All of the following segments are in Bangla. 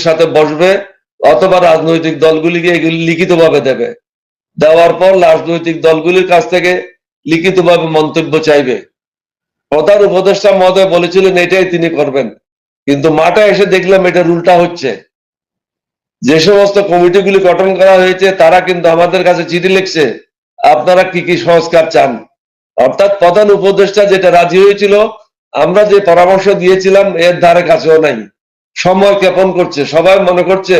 সাথে বসবে অথবা রাজনৈতিক দলগুলিকে এগুলি লিখিতভাবে দেবে, দেওয়ার পর রাজনৈতিক দলগুলির কাছ থেকে লিখিতভাবে মন্তব্য চাইবে। প্রধান উপদেষ্টা মহোদয় বলেছিলেন এটাই তিনি করবেন, কিন্তু মাঠে এসে দেখলাম এটা উল্টা হচ্ছে। যে সমস্ত কমিটিগুলি গঠন করা হয়েছে তারা কিন্তু আমাদের কাছে চিঠি লিখছে আপনারা কি কি সংস্কার চান। অর্থাৎ প্রধান উপদেষ্টা যেটা রাজি হয়েছিল, আমরা যে পরামর্শ দিয়েছিলাম এর ধারে কাছেও নাই। সময় ক্ষেপণ করছে, সবাই মনে করছে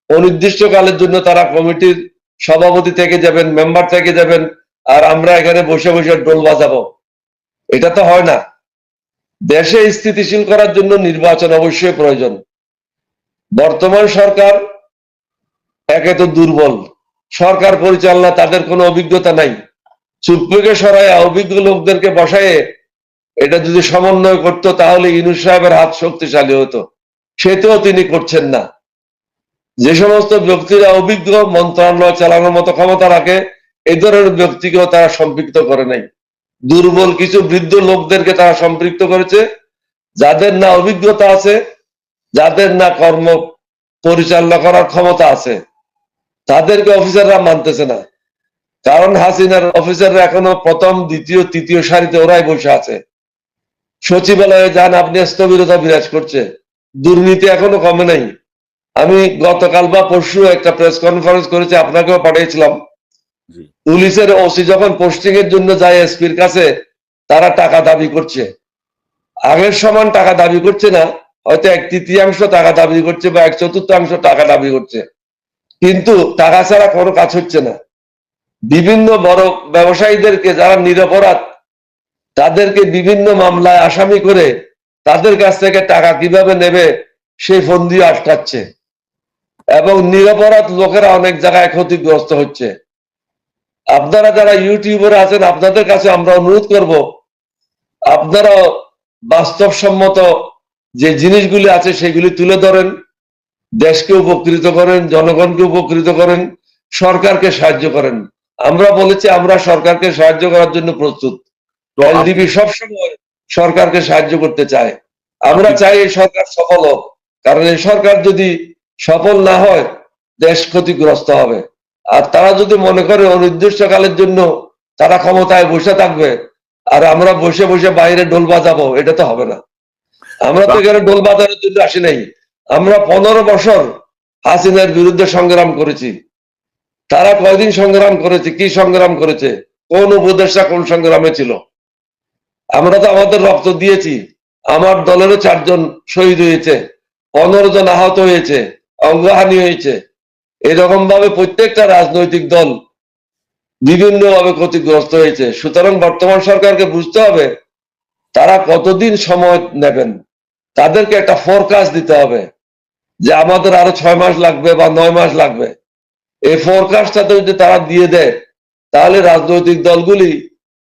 অনির্দিষ্টকালের জন্য তারা কমিটির সভাপতি থেকে যাবেন, মেম্বার থেকে যাবেন, আর আমরা এখানে বসে বসে ডোল বাজাবো। এটা তো হয় না। দেশে স্থিতিশীল করার জন্য নির্বাচন অবশ্যই প্রয়োজন। বর্তমান সরকার একে তো দুর্বল, সরকার পরিচালনা তাদের কোনো অভিজ্ঞতা নাই। চুপ্পুকে সরাই অভিজ্ঞ লোকদেরকে বসায় এটা যদি সমন্বয় করতো তাহলে ইউনূস সাহেবের হাত শক্তিশালী হতো, সেটাও তিনি করছেন না। যে সমস্ত ব্যক্তিরা অভিজ্ঞ, মন্ত্রণালয় চালানোর মতো ক্ষমতা রাখে, এই ধরনের ব্যক্তিকেও তারা সম্পৃক্ত করে নাই। দুর্বল কিছু বৃদ্ধ লোকদেরকে তারা সম্পৃক্ত করেছে, যাদের না অভিজ্ঞতা আছে, যাদের না কর্ম পরিচালনা করার ক্ষমতা আছে, তাদেরকে অফিসাররা মানতেছে না। কারণ হাসিনার অফিসাররা এখনো প্রথম, দ্বিতীয়, তৃতীয় সারিতে ওরাই বসে আছে। সচিবালয়ে যান, আপনি স্থবিরতা বিরাজ করছে, দুর্নীতি এখনো কমে নাই। আমি গতকাল বা পরশু একটা প্রেস কনফারেন্স করেছি, আপনাকেও পাঠিয়েছিলাম। পুলিশের ওসি যখন পোস্টিং এর জন্য যায় এসপির কাছে, তারা টাকা দাবি করছে। আগের সমান টাকা দাবি করছে না, হয়তো 1/3 টাকা দাবি করছে বা 1/4 টাকা দাবি করছে, কিন্তু টাকা ছাড়া কোনো কাজ হচ্ছে না। বিভিন্ন বড় ব্যবসায়ীদেরকে যারা নিরপরাধ, তাদেরকে বিভিন্ন মামলায় আসামি করে তাদের কাছ থেকে টাকা কিভাবে নেবে সেই ফন্দি আটকাচ্ছে, এবং নিরপরাধ লোকেরা অনেক জায়গায় ক্ষতিগ্রস্ত হচ্ছে। আপনারা যারা ইউটিউবার আছেন, আপনাদের কাছে আমরা অনুরোধ করব, আপনারা বাস্তবসম্মত যে জিনিসগুলি আছে সেগুলি তুলে ধরেন, দেশকে উপকৃত করেন, জনগণকে উপকৃত করেন, সরকারকে সাহায্য করেন। আমরা বলেছি আমরা সরকারকে সাহায্য করার জন্য প্রস্তুত। এলডিপি সবসময় সরকারকে সাহায্য করতে চায়। আমরা চাই এই সরকার সফল হোক, কারণ এই সরকার যদি সফল না হয় দেশ ক্ষতিগ্রস্ত হবে। আর তারা যদি মনে করে অনির্দিষ্টকালের জন্য তারা ক্ষমতায় বসে থাকবে আর আমরা বসে বসে বাইরে ঢোল বাজাবো, এটা তো হবে না। আমরা তো এখানে ঢোল বাজানোর জন্য আসি নাই। আমরা 15 বছর হাসিনার বিরুদ্ধে সংগ্রাম করেছি। তারা কয়দিন সংগ্রাম করেছে, কি সংগ্রাম করেছে, কোন উপদেষ্টা কোন সংগ্রামে ছিল? আমরা তো আমাদের রক্ত দিয়েছি। আমার দলেরও 4 জন শহীদ হয়েছে, 15 জন আহত হয়েছে, অঙ্গহানি হয়েছে। এরকম ভাবে প্রত্যেকটা রাজনৈতিক দল বিভিন্ন ভাবে ক্ষতিগ্রস্ত হয়েছে। সুতরাং বর্তমান সরকারকে বুঝতে হবে তারা কতদিন সময় নেবেন। তাদেরকে একটা ফোরকাস্ট দিতে হবে যে আমাদের আরো 6 মাস লাগবে বা 9 মাস লাগবে। এই ফোরকাস্টটা যদি তারা দিয়ে দেয়, তাহলে রাজনৈতিক দলগুলি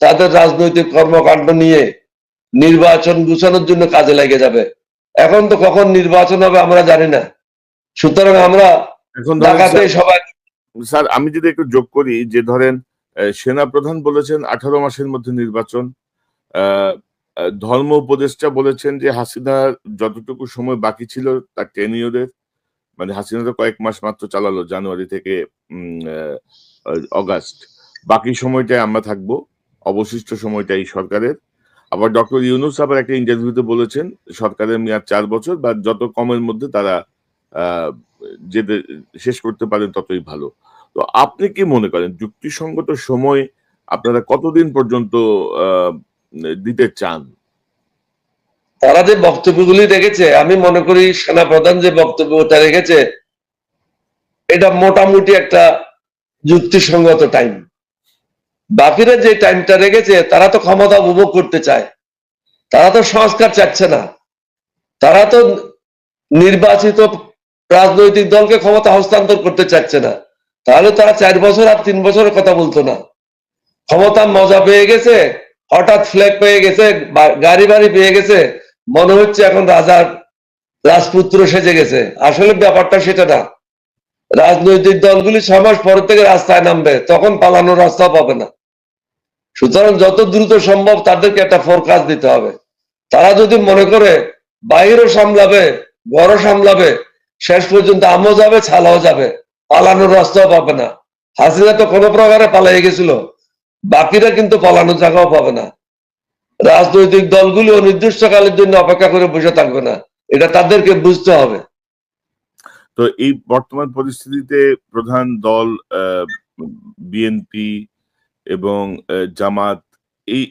তাদের রাজনৈতিক কর্মকাণ্ড নিয়ে নির্বাচন গুছানোর জন্য কাজে লেগে যাবে। এখন তো কখন নির্বাচন হবে আমরা জানি না। সুতরাং আমরা ঢাকাতে সবাই। স্যার, আমি যদি একটু যোগ করি, যে ধরেন সেনাপ্রধান বলেছেন 18 মাসের মধ্যে নির্বাচন, ধর্ম উপদেষ্টা বলেছেন যে হাসিনা যতটুকু সময় বাকি ছিল তার টেনিয়রের, মানে হাসিনা তো কয়েক মাস মাত্র চালালো, জানুয়ারি থেকে অগাস্ট, বাকি সময়টাই আমরা থাকবো, অবশিষ্ট সময়টাই সরকারের। আবার ডক্টর ইউনূস আবার একটা ইন্টারভিউতে বলেছেন সরকারের মেয়াদ 4 বছর, বা যত কমের মধ্যে তারা যেতে শেষ করতে পারেন ততই ভালো। তো আপনি কি মনে করেন যুক্তিসঙ্গত সময় আপনারা কতদিন পর্যন্ত দিতে চান? তারা যে বক্তব্যগুলি রেখেছে, আমি মনে করি সেনাপ্রধান যে বক্তব্যটা রেখেছে এটা মোটামুটি একটা যুক্তিসঙ্গত টাইম। বাকিরা যে টাইমটা রেখেছে তারা তো ক্ষমতা উপভোগ করতে চায়, তারা তো সংস্কার চাচ্ছে না। তারা তো নির্বাচিত রাজনৈতিক দলকে ক্ষমতা হস্তান্তর করতে চাচ্ছে না। তাহলে তারা 4 বছর আর 3 বছরের কথা বলতো না। ক্ষমতা মজা পেয়ে গেছে, হঠাৎ ফ্ল্যাগ পেয়ে গেছে, গাড়ি বাড়ি পেয়ে গেছে, মনে হচ্ছে এখন রাজার রাজপুত্র সেজে গেছে। আসলে ব্যাপারটা সেটা না। রাজনৈতিক দলগুলি 6 মাস পর থেকে রাস্তায় নামবে, তখন পালানোর রাস্তাও পাবে না। সুতরাং যত দ্রুত সম্ভব তাদেরকে একটা ফোরকাস্ট দিতে হবে। তারা যদি মনে করে বাইরেও সামলাবে, ঘরও সামলাবে, শেষ পর্যন্ত আমও যাবে, ছালাও যাবে, পালানোর রাস্তাও পাবে না। হাসিনা তো কোনো প্রকারে পালাই গেছিল, বাকিরা কিন্তু পালানোর জায়গাও পাবে না। রাজনৈতিক দলগুলি অনির্দিষ্টকালের জন্য অপেক্ষা করে বসে থাকবে না, এটা তাদেরকে বুঝতে হবে। তো এই বর্তমান পরিস্থিতিতে প্রধান দল বিএনপি এবং জামাত এই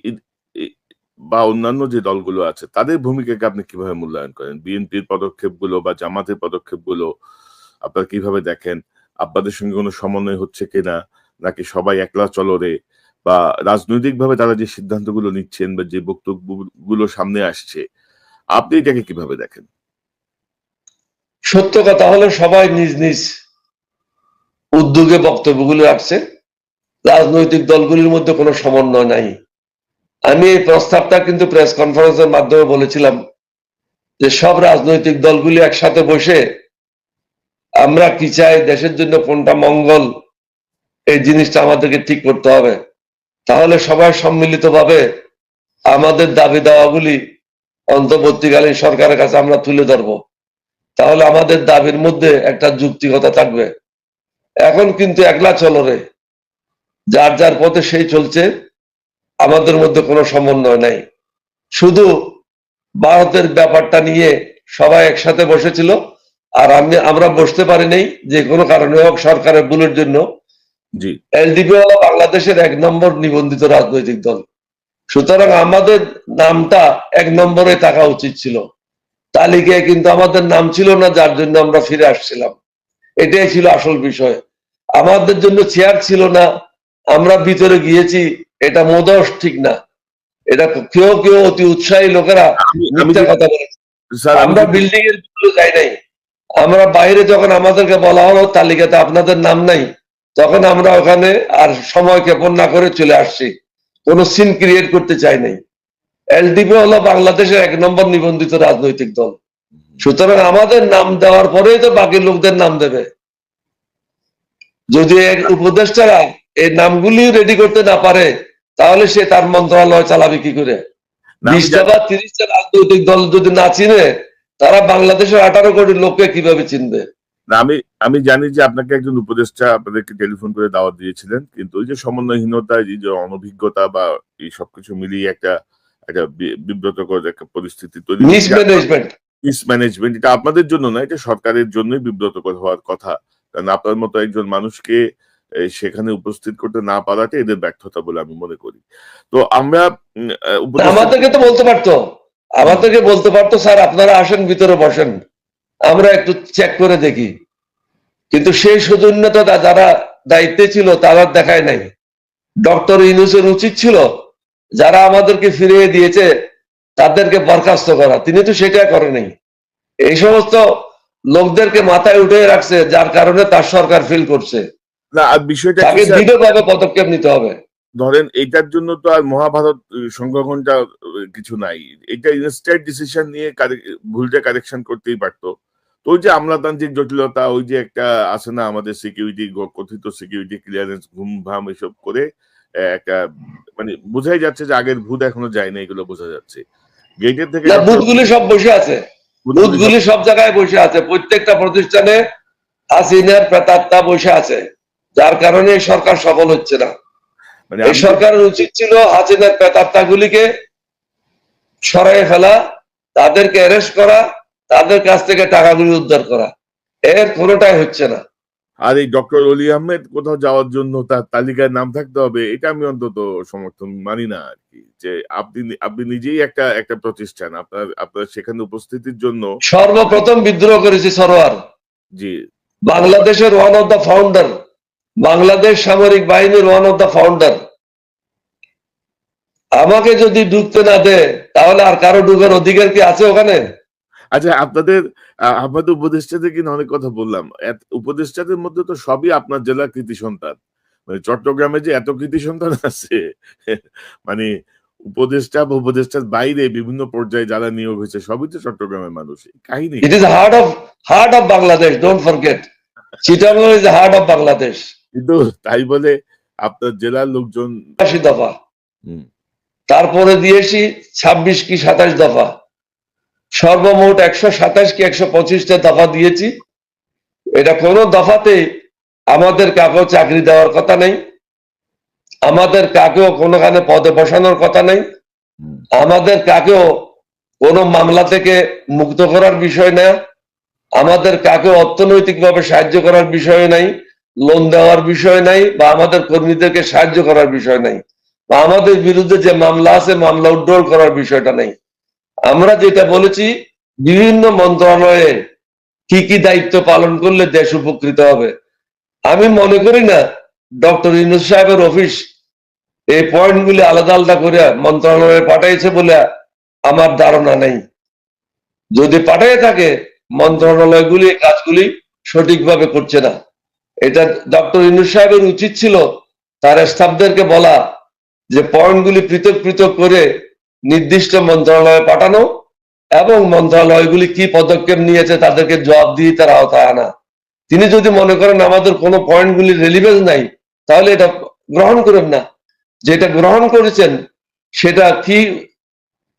বা অন্যান্য যে দলগুলো আছে তাদের ভূমিকাকে আপনি কিভাবে মূল্যায়ন করেন? বিএনপির পদক্ষেপগুলো বা জামাতের পদক্ষেপগুলো আপনারা কিভাবে দেখেন? আপনাদের সঙ্গে কোনো সমন্বয় হচ্ছে কিনা, নাকি সবাই একলা চলরে, বা রাজনৈতিকভাবে তারা যে সিদ্ধান্তগুলো নিচ্ছেন বা যে বক্তব্যগুলো সামনে আসছে, আপনি এটাকে কিভাবে দেখেন? সত্য কথা হলো সবাই নিজ নিজ উদ্যোগে বক্তব্যগুলো রাখছে, রাজনৈতিক দলগুলির মধ্যে কোনো সমন্বয় নাই। আমি এই প্রস্তাবটা কিন্তু প্রেস কনফারেন্সের মাধ্যমে বলেছিলাম যে সব রাজনৈতিক দলগুলি একসাথে বসে আমরা কি চাই, দেশের জন্য কোনটা মঙ্গল, এই জিনিসটা আমাদেরকে ঠিক করতে হবে। তাহলে সবাই সম্মিলিতভাবে আমাদের দাবি দাওয়াগুলি অন্তর্বর্তীকালীন সরকারের কাছে আমরা তুলে ধরবো, তাহলে আমাদের দাবির মধ্যে একটা যুক্তিকতা থাকবে। এখন কিন্তু একলা চলরে, যার যার পথে সেই চলছে, আমাদের মধ্যে কোনো সমন্বয় নাই। শুধু ভারতের ব্যাপারটা নিয়ে সবাই একসাথে বসেছিল, আর আমরা বসতে পারি নাই যে কোনো কারণে হোক, সরকারের ভুলের জন্য। জি, এলডিপি হলো বাংলাদেশের 1 নম্বর নিবন্ধিত রাজনৈতিক দল, সুতরাং আমাদের নামটা 1 নম্বরে থাকা উচিত ছিল। তালিকায় কিন্তু আমাদের নাম ছিল না, যার জন্য আমরা ফিরে আসছিলাম। এটাই ছিল আসল বিষয়। আমাদের জন্য চেয়ার ছিল না, আমরা ভিতরে গিয়েছি, এটা মোদস ঠিক না। এটা কেউ কেউ অতি উৎসাহী লোকেরা মিথ্যা কথা বলে। স্যার আমরা বিল্ডিং এর ভিতরে যাই নাই, আমরা বাইরে যখন আমাদেরকে বলা হলো তালিকাতে আপনাদের নাম নাই, তখন আমরা ওখানে আর সময় ক্ষেপণ না করে চলে আসছি, কোনো সিন ক্রিয়েট করতে চাই নাই। এলডিপি হলো বাংলাদেশের 1 নম্বর নিবন্ধিত রাজনৈতিক দল, সুতরাং আমাদের নাম দেওয়ার পরেই তো বাকি লোকদের নাম দেবে। যদি এক উপদেষ্টারা এই নামগুলি রেডি করতে না পারে, তাহলে সে তার মন্ত্রণালয় চালাবে কি করে? 20টা বা 30টা রাজনৈতিক দল যদি না চিনে, তারা বাংলাদেশের 18 কোটি লোককে কিভাবে চিনবে? না, আমি জানি যে আপনাকে একজন উপদেষ্টা আপনাদেরকে টেলিফোন করে দাওয়াত দিয়েছিলেন, কিন্তু ওই যে সমন্বয়হীনতা, এই যে অনভিজ্ঞতা বা এই সবকিছু মিলিয়ে একটা একটা বিব্রতকর একটা পরিস্থিতি তৈরি মিসম্যানেজমেন্ট। মিসম্যানেজমেন্ট, এটা আপনাদের জন্য না, এটা সরকারের জন্যই বিব্রতকর হওয়ার কথা। কারণ আপনার মতো একজন মানুষকে সেখানে উপস্থিত করতে না পারাটা এদের ব্যর্থতা বলে আমি মনে করি। তো আমরা আমাদেরকে তো বলতে পারতো, আমাদেরকে বলতে পারতো স্যার আপনারা আসেন, ভিতরে বসেন, আমরা একটু চেক করে দেখি। কিন্তু সেই সৌজন্যতা যারা দায়িত্বে ছিল তারা দেখায় নাই। ডক্টর ইউনূসের উচিত ছিল যারা আমাদেরকে ফিরিয়ে দিয়েছে তাদেরকে বরখাস্ত করা, তিনি তো সেটা করেনি। এই সমস্ত লোকদেরকে মাথায় উঠে রাখছে, যার কারণে তার সরকার ফেল করছে। না, আর বিষয়টা তাকে দৃঢ়ভাবে পদক্ষেপ নিতে হবে। ধরেন এইটার জন্য তো আর মহাভারত সংঘঘন্টা কিছু নাই, এটা ইনস্ট্যান্ট ডিসিশন নিয়ে ভুলটা কারেকশন করতেই পারতো। তো ওই যে আমলাতান্ত্রিক জটিলতা, ওই যে একটা আছে না আমাদের সিকিউরিটি, কথিত সিকিউরিটি ক্লিয়ারেন্স, ঘুম ভাম এসব করে একটা মানে বোঝাই যাচ্ছে যে আগের ভূত এখনো যায় না, এগুলো বোঝা যাচ্ছে গেটের থেকে। ভূতগুলি সব বসে আছে, ভূতগুলি সব জায়গায় বসে আছে, প্রত্যেকটা প্রতিষ্ঠানে হাসিনার প্রেতাত্মা বসে আছে, যার কারণে সরকার সফল হচ্ছে না। মানে এই সরকারের উচিত ছিল হাসিনার প্রেতাত্মাগুলিকে সরাই ফেলা, তাদেরকে অ্যারেস্ট করা, তাদের কাছ থেকে টাকাগুলি উদ্ধার করা। এর কোনোটাই হচ্ছে না। আর এই ডক্টর অলি আহমেদ কোথাও যাওয়ার জন্য তার তালিকায় নাম থাকতে হবে, এটা আমি অন্তত সমর্থন মানি না আর কি। যে আপনি নিজেই একটা একটা প্রতিষ্ঠান, আপনার সেখানে উপস্থিতির জন্য সর্বপ্রথম বিদ্রোহ করেছে সরোয়ার, জি, বাংলাদেশের one of the founder, Bangladesh সামরিক বাহিনীর ওয়ান অফ দ্য ফাউন্ডার। আমাকে যদি ঢুকতে না দেয়, তাহলে আর কারো ঢুকার অধিকার কি আছে ওখানে? আচ্ছা, আমাদের উপদেষ্টাদের কিনা অনেক কথা বললাম, উপদেষ্টাদের মধ্যে তো সবই আপনার জেলার কৃতি সন্তান। মানে চট্টগ্রামে যে এত কৃতি সন্তান আছে, মানে উপদেষ্টা বা উপদেষ্টার বাইরে বিভিন্ন পর্যায়ে যারা নিয়োগ হয়েছে সবই তো চট্টগ্রামের মানুষ। কাহিনী it is heart of Bangladesh, don't forget. Chittagong is the heart of Bangladesh. কিন্তু তাই বলে আপনার জেলার লোকজন 80 দফা, তারপরে দিয়েছি 26 কি 27 দফা, সর্বমোট 127 কি 125টা দফা দিয়েছি। এটা কোনো দফাতেই আমাদের কাকেও চাকরি দেওয়ার কথা নেই, আমাদের কাকেও কোনোখানে পদে বসানোর কথা নেই, আমাদের কাকেও কোনো মামলা থেকে মুক্ত করার বিষয় না, আমাদের কাকেও অর্থনৈতিকভাবে সাহায্য করার বিষয় নাই, লোন দেওয়ার বিষয় নাই, বা আমাদের কর্মীদেরকে সাহায্য করার বিষয় নাই, বা আমাদের বিরুদ্ধে যে মামলা আছে মামলা উড্রল করার বিষয়টা নেই। আমরা যেটা বলেছি, বিভিন্ন মন্ত্রণালয়ে কি কি দায়িত্ব পালন করলে দেশ উপকৃত হবে। আমি মনে করি না ডক্টর ইউনূস সাহেবের অফিস এই পয়েন্টগুলি আলাদা আলাদা করে মন্ত্রণালয়ে পাঠাইছে বলে আমার ধারণা নেই। যদি পাঠিয়ে থাকে, মন্ত্রণালয়গুলি এই কাজগুলি সঠিকভাবে করছে না। এটা ডক্টর ইউনূস সাহেবের উচিত ছিল তার স্টাফদেরকে বলা যে পয়েন্টগুলি পৃথক পৃথক করে নির্দিষ্ট মন্ত্রণালয়ে পাঠানো এবং মন্ত্রণালয়গুলি কি পদক্ষেপ নিয়েছে তাদেরকে জবাবদিহিতার আওতায় আনা। তিনি যদি মনে করেন আমাদের কোনো পয়েন্টগুলি রেলিভেন্স নাই, তাহলে এটা গ্রহণ করেন না। যেটা গ্রহণ করেছেন সেটা কি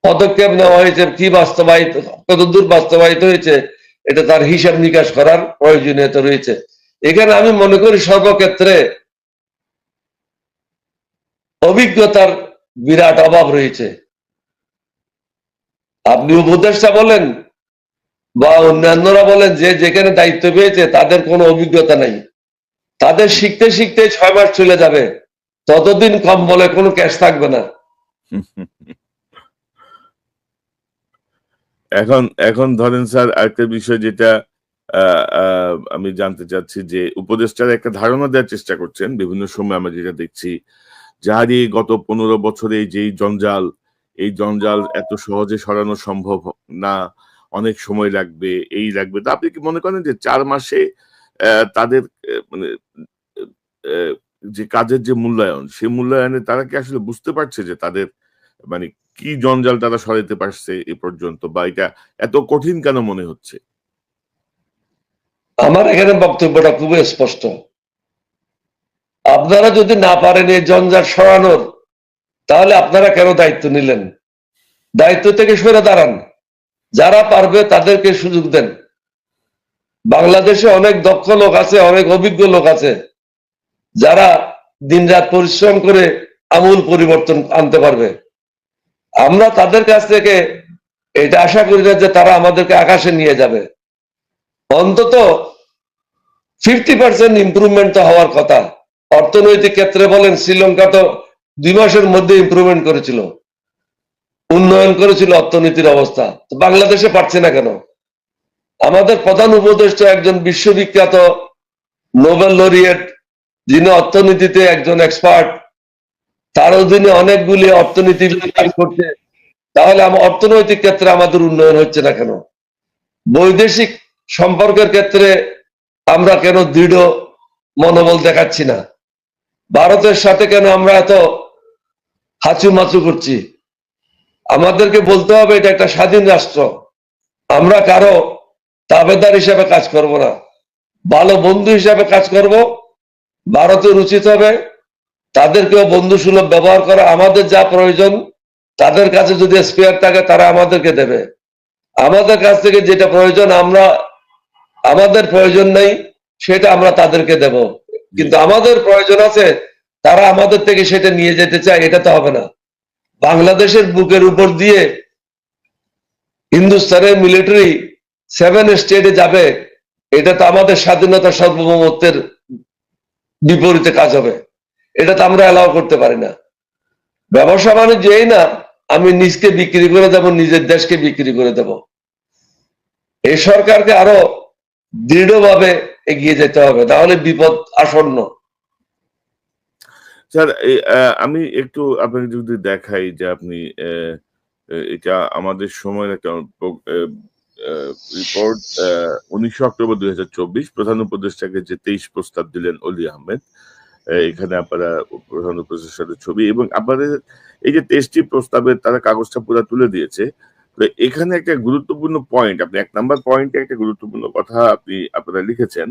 পদক্ষেপ নেওয়া হয়েছে, কি বাস্তবায়িত, কতদূর বাস্তবায়িত হয়েছে, এটা তার হিসাব নিকাশ করার প্রয়োজনীয়তা রয়েছে। এখানে আমি মনে করি সর্বক্ষেত্রে অভিজ্ঞতার বিরাট অভাব রয়েছে। আপনি উপদেষ্টা বলেন বা অন্যান্যরা বলেন, যে যেখানে দায়িত্ব পেয়েছে তাদের কোনো অভিজ্ঞতা নাই, তাদের শিখতে শিখতে 6 মাস চলে যাবে, ততদিন কম বলে কোনো ক্যাশ থাকবে না। এখন এখন ধরেন স্যার, আরেকটা বিষয় যেটা আমি জানতে চাচ্ছি যে উপদেষ্টারা একটা ধারণা দেওয়ার চেষ্টা করছেন বিভিন্ন সময়, আমরা যেটা দেখছি যারই গত 15 বছরে যেই জঞ্জাল, এই জঞ্জাল এত সহজে সরানো সম্ভব না, অনেক সময় লাগবে, এই লাগবে। তা আপনি কি মনে করেন যে 4 মাসে তাদের মানে আহ, যে কাজের যে মূল্যায়ন, সেই মূল্যায়নে তারা কি আসলে বুঝতে পারছে যে তাদের মানে কি জঞ্জাল তারা সরাইতে পারছে এ পর্যন্ত, বা এটা এত কঠিন কেন মনে হচ্ছে? আমার এখানে বক্তব্যটা খুবই স্পষ্ট। আপনারা যদি না পারেন এই জঞ্জাট সরানোর, তাহলে আপনারা কেন দায়িত্ব নিলেন? দায়িত্ব থেকে সরে দাঁড়ান, যারা পারবে তাদেরকে সুযোগ দেন। বাংলাদেশে অনেক দক্ষ লোক আছে, অনেক অভিজ্ঞ লোক আছে, যারা দিনরাত পরিশ্রম করে আমূল পরিবর্তন আনতে পারবে। আমরা তাদের কাছ থেকে এটা আশা করি না যে তারা আমাদেরকে আকাশে নিয়ে যাবে। অন্তত 50% ইমপ্রুভমেন্ট তো হওয়ার কথা। অর্থনৈতিক ক্ষেত্রে বলেন, শ্রীলঙ্কা তো 2 মাসের মধ্যে ইমপ্রুভমেন্ট করেছিল, উন্নয়ন করেছিল অর্থনীতির অবস্থা। তো বাংলাদেশে পারছে না কেন? আমাদের প্রধান উপদেষ্টা একজন বিশ্ববিখ্যাত নোবেল লরিয়েট, যিনি অর্থনীতিতে একজন এক্সপার্ট, তার অধীনে অনেকগুলি অর্থনীতি করছে। তাহলে অর্থনৈতিক ক্ষেত্রে আমাদের উন্নয়ন হচ্ছে না কেন? বৈদেশিক সম্পর্কের ক্ষেত্রে আমরা কেন দৃঢ় মনোবল দেখাচ্ছি না? ভারতের সাথে কেন আমরা এত হাঁচুমাচু করছি? আমাদেরকে বলতে হবে এটা একটা স্বাধীন রাষ্ট্র, আমরা কারো তাবেদার হিসেবে কাজ করব না, ভালো বন্ধু হিসেবে কাজ করব। ভারতের উচিত হবে তাদেরকেও বন্ধু সুলভ ব্যবহার করা। আমাদের যা প্রয়োজন, তাদের কাছে যদি স্পেয়ার থাকে তারা আমাদেরকে দেবে। আমাদের কাছ থেকে যেটা প্রয়োজন, আমাদের প্রয়োজন নেই, সেটা আমরা তাদেরকে দেব। কিন্তু আমাদের প্রয়োজন আছে, তারা আমাদের থেকে সেটা নিয়ে যেতে চায়, এটা তো হবে না। বাংলাদেশের বুকের উপর দিয়ে হিন্দুস্তানের মিলিটারি 7 স্টেটে যাবে, এটা তো আমাদের স্বাধীনতা সার্বভৌমত্বের বিপরীতে কাজ হবে। এটা তো আমরা অ্যালাউ করতে পারি না। ব্যবসা বাণিজ্য এই না আমি নিজকে বিক্রি করে দেব, নিজের দেশকে বিক্রি করে দেব। এই সরকারকে আরো দৃঢ়ভাবে এগিয়ে যেতে হবে, তাহলে বিপদ আসন্ন। স্যার, আমি একটু আপনাকে যদি দেখাই যে আপনি এটা আমাদের সময়ের একটা রিপোর্ট, 19 অক্টোবর 2024 প্রধান উপদেষ্টাকে যে 23 প্রস্তাব দিলেন অলি আহমেদ, এখানে আপনারা প্রধান উপদেষ্টার ছবি এবং আপনাদের এই যে 23টি প্রস্তাবের তারা কাগজটা পুরো তুলে দিয়েছে। তো এখানে একটা গুরুত্বপূর্ণ পয়েন্ট, আপনি 1 নাম্বার পয়েন্টে একটা গুরুত্বপূর্ণ কথা আপনারা লিখেছেন,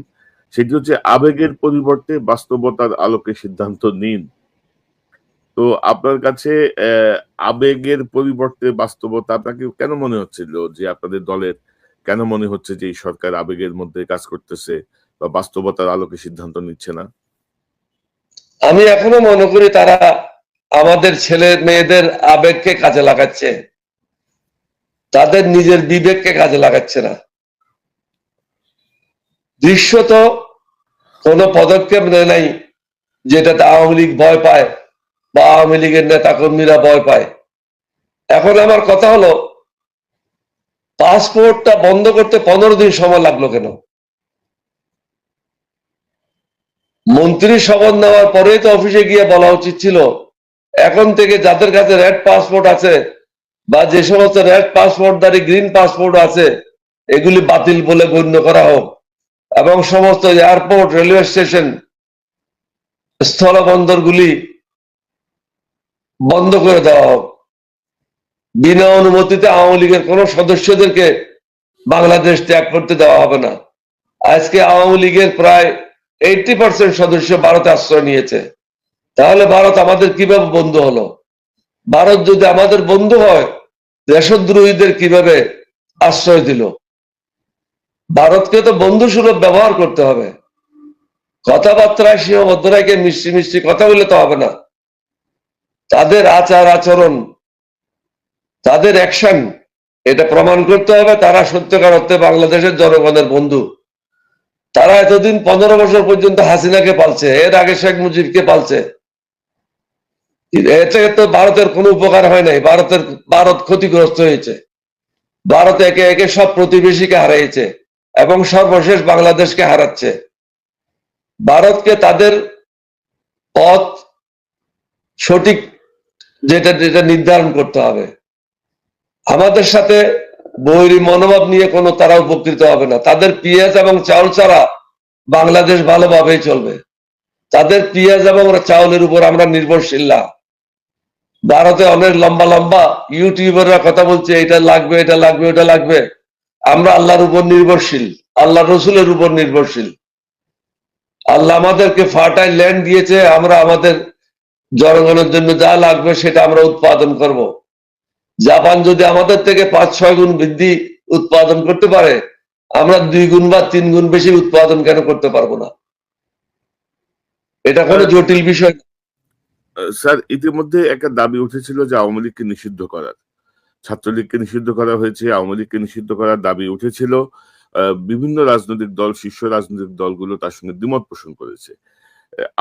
সেটি হচ্ছে আবেগের পরিবর্তে বাস্তবতার আলোকে সিদ্ধান্ত নিন। তো আপনার কাছে আবেগের পরিবর্তে বাস্তবতা, আপনাকে কেন মনে হচ্ছিল যে আপনাদের দলের কেন মনে হচ্ছে যে এই সরকার আবেগের মধ্যে কাজ করতেছে, বা বাস্তবতার আলোকে সিদ্ধান্ত নিচ্ছে না? আমি এখনো মনে করি তারা আমাদের ছেলে মেয়েদের আবেগকে কাজে লাগাচ্ছে, তাদের নিজের বিবেককে কাজে লাগাচ্ছে না। দৃশ্যত কোনো পদক্ষেপ নেয় নাই যেটাতে আওয়ামী লীগ ভয় পায় বা আওয়ামী লীগের নেতা কর্মীরা ভয় পায়। এখন আমার কথা হলো, পাসপোর্টটা বন্ধ করতে 15 দিন সময় লাগলো কেন? মন্ত্রী শপথ নেওয়ার পরেই তো অফিসে গিয়ে বলা উচিত ছিল এখন থেকে যাদের কাছে রেড পাসপোর্ট আছে বা যে সমস্ত রেড পাসপোর্টধারী গ্রিন পাসপোর্ট আছে এগুলি বাতিল বলে গণ্য করা হোক এবং সমস্ত এয়ারপোর্ট, রেলওয়ে স্টেশন, স্থলবন্দরগুলি বন্ধ করে দেওয়া হোক। বিনা অনুমতিতে আওয়ামী লীগের কোন সদস্যদেরকে বাংলাদেশ ত্যাগ করতে দেওয়া হবে না। আজকে আওয়ামী লীগের প্রায় 80% সদস্য ভারতে আশ্রয় নিয়েছে। তাহলে ভারত আমাদের কিভাবে বন্ধু হলো? ভারত যদি আমাদের বন্ধু হয়, দেশদ্রোহীদের কিভাবে আশ্রয় দিল? ভারতকে তো বন্ধু সুলভ ব্যবহার করতে হবে। কথাবার্তায় সীমাবদ্ধ রেখে মিষ্টি মিষ্টি কথা বললে তো হবে না। তাদের আচার আচরণ, তাদের অ্যাকশন, এটা প্রমাণ করতে হবে তারা সত্যিকার অর্থে বাংলাদেশের জনগণের বন্ধু। তারা এতদিন 15 বছর পর্যন্ত হাসিনাকে পালছে, এর আগে শেখ মুজিবকে পালছে। এতে তো ভারতের কোনো উপকার হয় নাই। ভারত ক্ষতিগ্রস্ত হয়েছে। ভারত একে একে সব প্রতিবেশীকে হারিয়েছে এবং সর্বশেষ বাংলাদেশকে হারাচ্ছে। ভারতকে তাদের পথ সঠিক যেটা যেটা নির্ধারণ করতে হবে। আমাদের সাথে বৈরী মনোভাব নিয়ে কোনো তারা উপকৃত হবে না। তাদের পেঁয়াজ এবং চাউল ছাড়া বাংলাদেশ ভালোভাবেই চলবে। তাদের পেঁয়াজ এবং চাউলের উপর আমরা নির্ভরশীল না। ভারতে অনেক লম্বা লম্বা ইউটিউবাররা কথা বলছে এটা লাগবে, এটা লাগবে, ওটা লাগবে। আমরা আল্লাহর উপর নির্ভরশীল, আল্লাহ রসুলের উপর নির্ভরশীল। আল্লাহ আমাদেরকে ফার্টাইল ল্যান্ড দিয়েছে, আমরা আমাদের জনগণের জন্য যা লাগবে সেটা আমরা উৎপাদন করব। জাপান যদি আমাদের থেকে 5-6 গুণ বৃদ্ধি উৎপাদন করতে পারে, আমরা 2 গুণ বা 3 গুণ বেশি উৎপাদন কেন করতে পারবো না? এটা কোনো জটিল বিষয় না। স্যার, ইতিমধ্যে একটা দাবি উঠেছিল যে আওয়ামী লীগকে নিষিদ্ধ করার, ছাত্রলীগকে নিষিদ্ধ করা হয়েছে, আওয়ামী লীগকে নিষিদ্ধ করার দাবি উঠেছিল। বিভিন্ন রাজনৈতিক দল, শীর্ষ রাজনৈতিক দলগুলো তার সঙ্গে দ্বিমত পোষণ করেছে।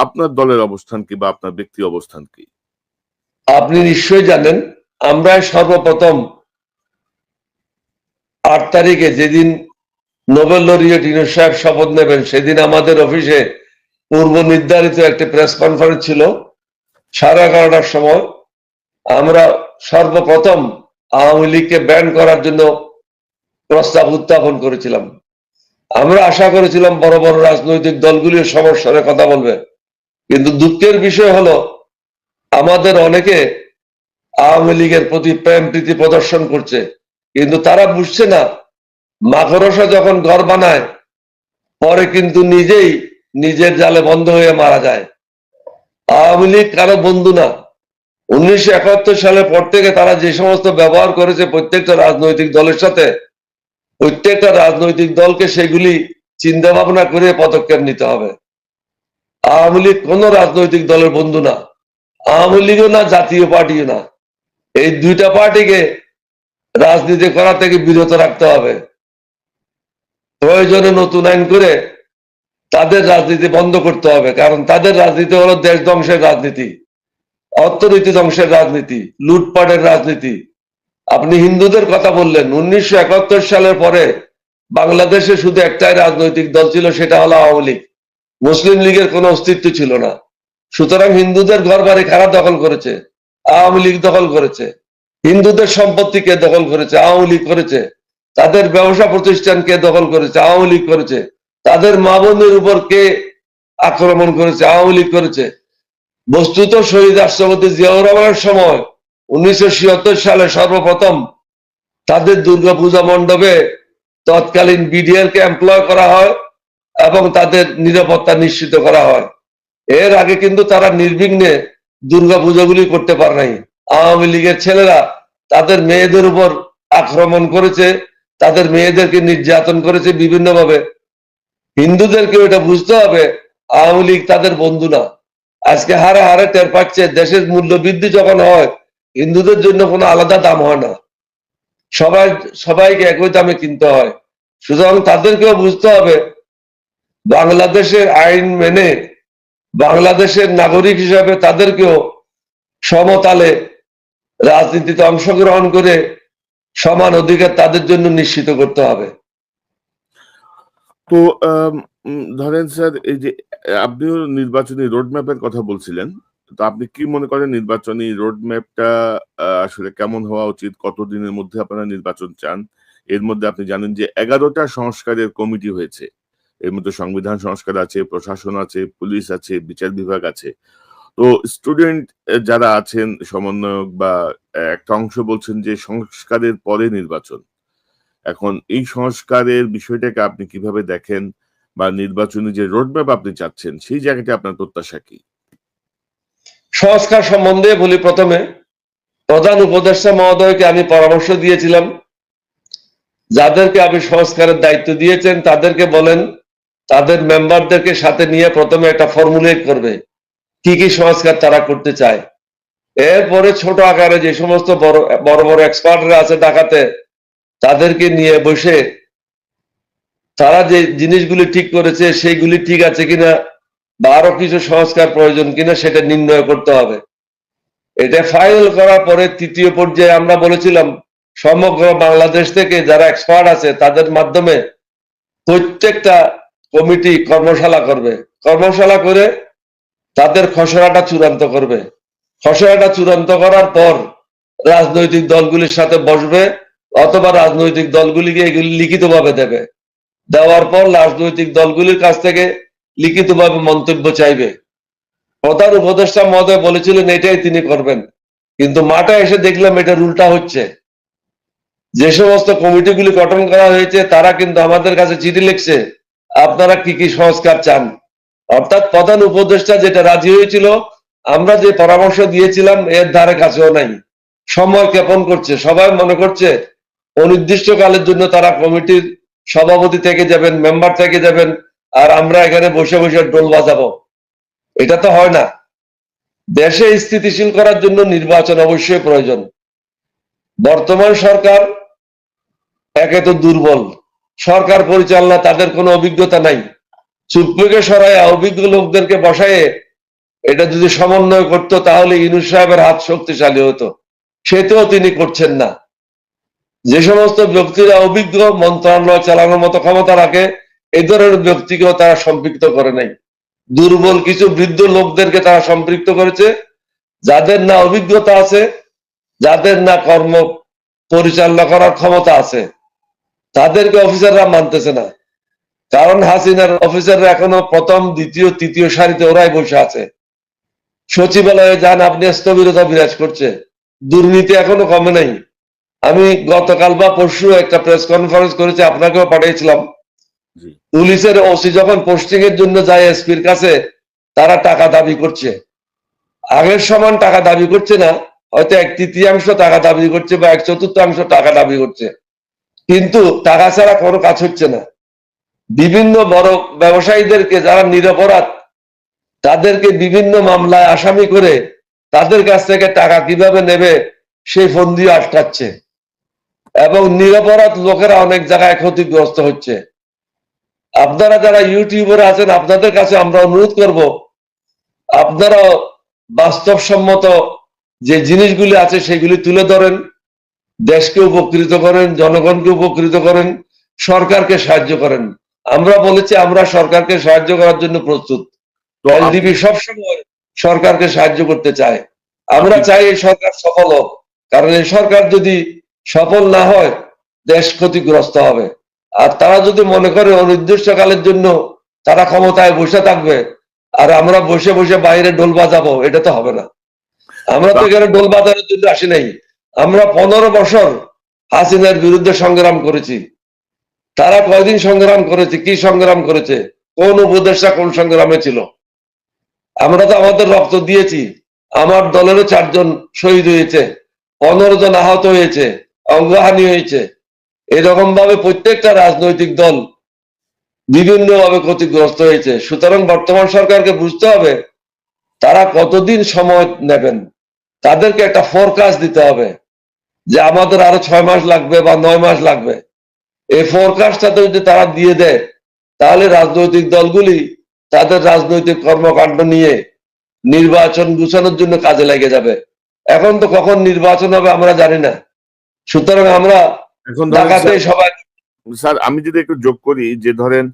আপনার দলের অবস্থান কি বা আপনার ব্যক্তি অবস্থান কি? আপনি নিশ্চয়ই জানেন, আমরা সর্বপ্রথম 8 তারিখে যেদিন নোবেল লরিয়েট ইউনূস সাহেব শপথ নেবেন সেদিন আমাদের অফিসে পূর্ব নির্ধারিত একটা প্রেস কনফারেন্স ছিল 11:30টার সময়। আমরা সর্বপ্রথম আওয়ামী লীগকে ব্যান করার জন্য প্রস্তাব উত্থাপন করেছিলাম। আমরা আশা করেছিলাম বড় বড় রাজনৈতিক দলগুলির সমস্যার কথা বলবে, কিন্তু দুঃখের বিষয় হলো আমাদের অনেকে আওয়ামী লীগের প্রতি প্রেম প্রীতি প্রদর্শন করছে, কিন্তু তারা বুঝছে না মাকড়সা যখন ঘর বানায় পরে কিন্তু নিজেই নিজের জালে বন্ধ হয়ে মারা যায়। আওয়ামী লীগ কারো বন্ধু না। 1971 সালের পর থেকে তারা যে সমস্ত ব্যবহার করেছে প্রত্যেকটা রাজনৈতিক দলের সাথে, প্রত্যেকটা রাজনৈতিক দলকে সেগুলি চিন্তা ভাবনা করে পদক্ষেপ নিতে হবে। আওয়ামী লীগ কোন রাজনৈতিক দলের বন্ধু না, আওয়ামী লীগও না, জাতীয় পার্টিও না। এই দুইটা পার্টিকে রাজনীতি করা থেকে বিরত রাখতে হবে। প্রয়োজনে নতুন আইন করে তাদের রাজনীতি বন্ধ করতে হবে, কারণ তাদের রাজনীতি হলো দেশ ধ্বংসের রাজনীতি, অর্থনীতি ধ্বংসের রাজনীতি, লুটপাটের রাজনীতি। আপনি হিন্দুদের কথা বললেন, 1971 সালের পরে বাংলাদেশে শুধু একটাই রাজনৈতিক দল ছিল, সেটা হলো আওয়ামী লীগ। মুসলিম লীগের কোনো অস্তিত্ব ছিল না। সুতরাং হিন্দুদের ঘর বাড়ি কারা দখল করেছে? আওয়ামী লীগ দখল করেছে। হিন্দুদের সম্পত্তি কে দখল করেছে? আওয়ামী লীগ করেছে। তাদের ব্যবসা প্রতিষ্ঠান কে দখল করেছে? আওয়ামী লীগ করেছে। তাদের মা বোনের উপর কে আক্রমণ করেছে? আওয়ামী লীগ করেছে। বস্তুত শহীদ রাষ্ট্রপতি জিয়াউর রহমানের সময় 1976 সালে সর্বপ্রথম তাদের দুর্গাপূজা মণ্ডপে তৎকালীন বিডিআর কে এমপ্লয় করা হয় এবং তাদের নিরাপত্তা নিশ্চিত করা হয়। এর আগে কিন্তু তারা নির্বিঘ্নে দুর্গাপূজাগুলি করতে পারে নাই। আওয়ামী লীগের ছেলেরা তাদের মেয়েদের উপর আক্রমণ করেছে, তাদের মেয়েদেরকে নির্যাতন করেছে বিভিন্নভাবে। হিন্দুদেরকে এটা বুঝতে হবে আওয়ামী লীগ তাদের বন্ধু না। আজকে হারে হারে টের পাচ্ছে, দেশের মূল্য বৃদ্ধি যখন হয় হিন্দুদের জন্য কোনো আলাদা দাম হয় না, সবাইকে একই দামে কিনতে হয়। সুতরাং তাদেরকেও বুঝতে হবে বাংলাদেশের আইন মেনে বাংলাদেশের নাগরিক হিসাবে তাদেরকেও সমতালে রাজনীতিতে অংশগ্রহণ করে সমান অধিকার তাদের জন্য নিশ্চিত করতে হবে। তো ধরেন স্যার, এই যে আপনিও নির্বাচনী রোডম্যাপের কথা বলছিলেন, তো আপনি কি মনে করেন নির্বাচনী রোডম্যাপটা আসলে কেমন হওয়া উচিত? কতদিনের মধ্যে আপনারা নির্বাচন চান? এর মধ্যে আপনি জানেন যে 11টা সংস্কারের কমিটি হয়েছে। এর মধ্যে সংবিধান সংস্কার আছে, প্রশাসন আছে, পুলিশ আছে, বিচার বিভাগ আছে। তো স্টুডেন্ট যারা আছেন, সমন্বয়ক বা একটা অংশ বলছেন যে সংস্কারের পরে নির্বাচন। এখন এই সংস্কারের বিষয়টাকে আপনি কিভাবে দেখেন, বা নির্বাচনী যে রোডম্যাপ আপনি চাচ্ছেন সেই জায়গাটা আপনার প্রত্যাশা কি? সংস্কার সম্বন্ধে বলি, প্রথমে প্রধান উপদেষ্টা মহোদয়কে আমি পরামর্শ দিয়েছিলাম, যাদেরকে আপনি সংস্কারের দায়িত্ব দিয়েছেন তাদেরকে বলেন তাদের মেম্বারদেরকে সাথে নিয়ে প্রথমে একটা ফর্মুলেট করবে কি কি সংস্কার তারা করতে চায়। এরপরে ছোট আকারে যে সমস্ত বড় বড় বড় এক্সপার্টরা আছে ঢাকাতে, তাদেরকে নিয়ে বসে তারা যে জিনিসগুলি ঠিক করেছে সেইগুলি ঠিক আছে কিনা বা আরো কিছু সংস্কার প্রয়োজন কিনা সেটা নির্ণয় করতে হবে। এটা ফাইনাল করার পরে তৃতীয় পর্যায়ে আমরা বলেছিলাম সমগ্র বাংলাদেশ থেকে যারা এক্সপার্ট আছে তাদের মাধ্যমে প্রত্যেকটা কমিটি কর্মশালা করবে, কর্মশালা করে তাদের খসড়াটা চূড়ান্ত করবে। খসড়াটা চূড়ান্ত করার পর রাজনৈতিক দলগুলির সাথে বসবে, অথবা রাজনৈতিক দলগুলিকে এগুলি লিখিতভাবে দেবে। দেওয়ার পর রাজনৈতিক দলগুলির কাছ থেকে লিখিতভাবে মন্তব্য চাইবে। প্রধান উপদেষ্টা মহোদয় বলেছিলেন এটাই তিনি করবেন, কিন্তু মাঠে এসে দেখলাম এটা উল্টা হচ্ছে। যে সমস্ত কমিটিগুলি গঠন করা হয়েছে তারা কিন্তু আমাদের কাছে চিঠি লিখছে আপনারা কি কি সংস্কার চান। অর্থাৎ প্রধান উপদেষ্টা যেটা রাজি হয়েছিল, আমরা যে পরামর্শ দিয়েছিলাম এর ধারে কাছেও নাই। সময় ক্ষেপণ করছে, সবাই মনে করছে অনির্দিষ্টকালের জন্য তারা কমিটির সভাপতি থেকে যাবেন, মেম্বার থেকে যাবেন, আর আমরা এখানে বসে বসে ডোল বাজাবো। এটা তো হয় না। দেশে স্থিতিশীল করার জন্য নির্বাচন অবশ্যই প্রয়োজন। বর্তমান সরকার একে তো দুর্বল, সরকার পরিচালনা তাদের কোনো অভিজ্ঞতা নাই। চুপ্পুকে সরায় অভিজ্ঞ লোকদেরকে বসায়ে এটা যদি সমন্বয় করতো তাহলে ইউনূস সাহেবের হাত শক্তিশালী হতো, সেটাও তিনি করছেন না। যে সমস্ত ব্যক্তিরা অভিজ্ঞ, মন্ত্রণালয় চালানোর মতো ক্ষমতা রাখে, এই ধরনের ব্যক্তিকেও তারা সম্পৃক্ত করে নাই। দুর্বল কিছু বৃদ্ধ লোকদেরকে তারা সম্পৃক্ত করেছে, যাদের না অভিজ্ঞতা আছে, যাদের না কর্ম পরিচালনা করার ক্ষমতা আছে, তাদেরকে অফিসাররা মানতেছে না। কারণ হাসিনার অফিসাররা এখনো প্রথম, দ্বিতীয়, তৃতীয় সারিতে ওরাই বসে আছে। সচিবালয়ে যান, আপনি স্থবিরতা বিরাজ করছে, দুর্নীতি এখনো কমে নাই। আমি গতকাল বা পরশু একটা প্রেস কনফারেন্স করেছি, আপনাকেও পাঠিয়েছিলাম। পুলিশের ওসি যখন পোস্টিং এর জন্য যায় এসপির কাছে, তারা টাকা দাবি করছে। আগের সমান টাকা দাবি করছে না, হয়তো 1/3 টাকা দাবি করছে বা 1/4 টাকা দাবি করছে, কিন্তু টাকা ছাড়া কোনো কাজ হচ্ছে না। বিভিন্ন বড় ব্যবসায়ীদেরকে যারা নিরপরাধ তাদেরকে বিভিন্ন মামলায় আসামি করে তাদের কাছ থেকে টাকা কিভাবে নেবে সেই ফন্দিও আটকাচ্ছে, এবং নিরপরাধ লোকেরা অনেক জায়গায় ক্ষতিগ্রস্ত হচ্ছে। আপনারা যারা ইউটিউবার আছেন, আপনাদের কাছে আমরা অনুরোধ করব, আপনারাও বাস্তবসম্মত যে জিনিসগুলি আছে সেগুলি তুলে ধরেন, দেশকে উপকৃত করেন, জনগণকে উপকৃত করেন, সরকারকে সাহায্য করেন। আমরা বলেছি আমরা সরকারকে সাহায্য করার জন্য প্রস্তুত। এলডিপি সবসময় সরকারকে সাহায্য করতে চায়। আমরা চাই এই সরকার সফল হোক, কারণ এই সরকার যদি সফল না হয় দেশ ক্ষতিগ্রস্ত হবে। আর তারা যদি মনে করে অনির্দিষ্টকালের জন্য তারা ক্ষমতায় বসে থাকবে আর আমরা বসে বসে বাইরে ঢোল বাজাবো, এটা তো হবে না। আমরা তো এখানে ঢোল বাজানোর জন্য আসি নাই। আমরা 15 বছর হাসিনার বিরুদ্ধে সংগ্রাম করেছি। তারা কয়দিন সংগ্রাম করেছে, কি সংগ্রাম করেছে, কোন উপদেষ্টা কোন সংগ্রামে ছিল? আমরা তো আমাদের রক্ত দিয়েছি। আমার দলেরও 4 জন শহীদ হয়েছে, 15 জন আহত হয়েছে, অঙ্গহানি হয়েছে। এরকম ভাবে প্রত্যেকটা রাজনৈতিক দল বিভিন্নভাবে ক্ষতিগ্রস্ত হয়েছে। সুতরাং বর্তমান সরকারকে বুঝতে হবে তারা কতদিন সময় নেবেন, তাদেরকে একটা ফোরকাস্ট দিতে হবে যে আমাদের আরো 6 মাস লাগবে বা 9 মাস লাগবে। এই ফোরকাস্টটা যদি তারা দিয়ে দেয় তাহলে রাজনৈতিক দলগুলি তাদের রাজনৈতিক কর্মকাণ্ড নিয়ে নির্বাচন গুছানোর জন্য কাজে লেগে যাবে। এখন তো কখন নির্বাচন হবে আমরা জানি না। সুতরাং আমরা এখন ধরেন ঢাকাতে সবাই স্যার, আমি যদি একটু যোগ করি যে ধরেন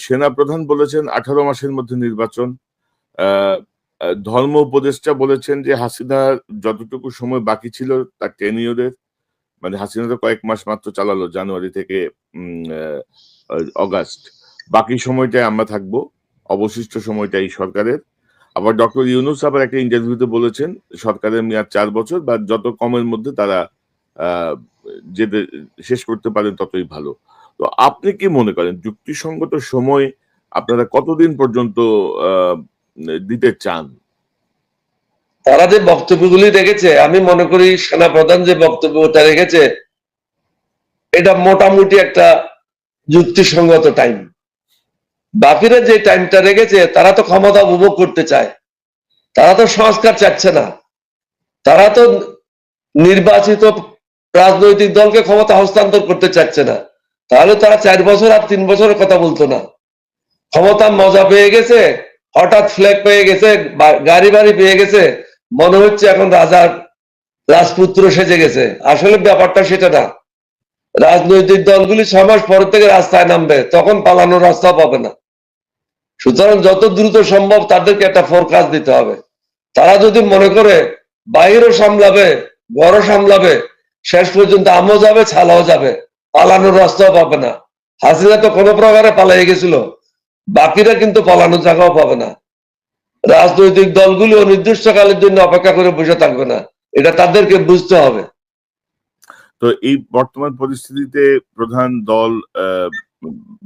সেনা প্রধান বলেছেন 18 মাসের মধ্যে নির্বাচন। ধর্ম উপদেষ্টা বলেছেন যে হাসিনার যতটুকু সময় বাকি ছিল তার টেনিয়রের, মানে হাসিনা তো কয়েক মাস মাত্র চালালো, জানুয়ারি থেকে অগাস্ট, বাকি সময়টাই আমরা থাকবো, অবশিষ্ট সময়টা এই সরকারের। আবার ডক্টর ইউনূস আবার একটা ইন্টারভিউতে বলেছেন সরকারের মেয়াদ 4 বছর বা যত কমের মধ্যে তারা আহ যেতে শেষ করতে পারেন ততই ভালো। তো আপনি কি মনে করেন যুক্তিসঙ্গত সময় আপনারা কতদিন পর্যন্ত আহ দিতে চান? তারা যে বক্তব্যগুলি রেখেছে, আমি মনে করি সেনা প্রধান যে বক্তব্যটা রেখেছে এটা মোটামুটি একটা যুক্তিসঙ্গত টাইম। বাকিরা যে টাইমটা রেখেছে তারা তো ক্ষমতা উপভোগ করতে চায়, তারা তো সংস্কার চাচ্ছে না, তারা তো নির্বাচিত রাজনৈতিক দলকে ক্ষমতা হস্তান্তর করতে চাচ্ছে না। তাহলে তারা 4 বছর আর 3 বছরের কথা বলতো না। ক্ষমতা মজা পেয়ে গেছে, হঠাৎ ফ্ল্যাগ পেয়ে গেছে, গাড়ি বাড়ি পেয়ে গেছে, মনে হচ্ছে এখন রাজার রাজপুত্র সেজে গেছে। আসলে ব্যাপারটা সেটা না। রাজনৈতিক দলগুলি 6 মাস পর থেকে রাস্তায় নামবে, তখন পালানোর রাস্তা পাবে না। সুতরাং যত দ্রুত সম্ভব তাদেরকে একটা ফোরকাস্ট দিতে হবে। তারা যদি মনে করে বাইরেও সামলাবে, ঘরও সামলাবে, শেষ পর্যন্ত আমও যাবে, ছালাও যাবে, পালানোর রাস্তাও পাবে না। হাসিনা তো কোনো প্রকারে পালিয়ে গেছিল, বাকিরা কিন্তু পালানোর জায়গাও পাবে না। রাজনৈতিক দলগুলি অনির্দিষ্টকালের জন্য অপেক্ষা করে বসে থাকবে না, এটা তাদেরকে বুঝতে হবে। তো এই বর্তমান পরিস্থিতিতে প্রধান দল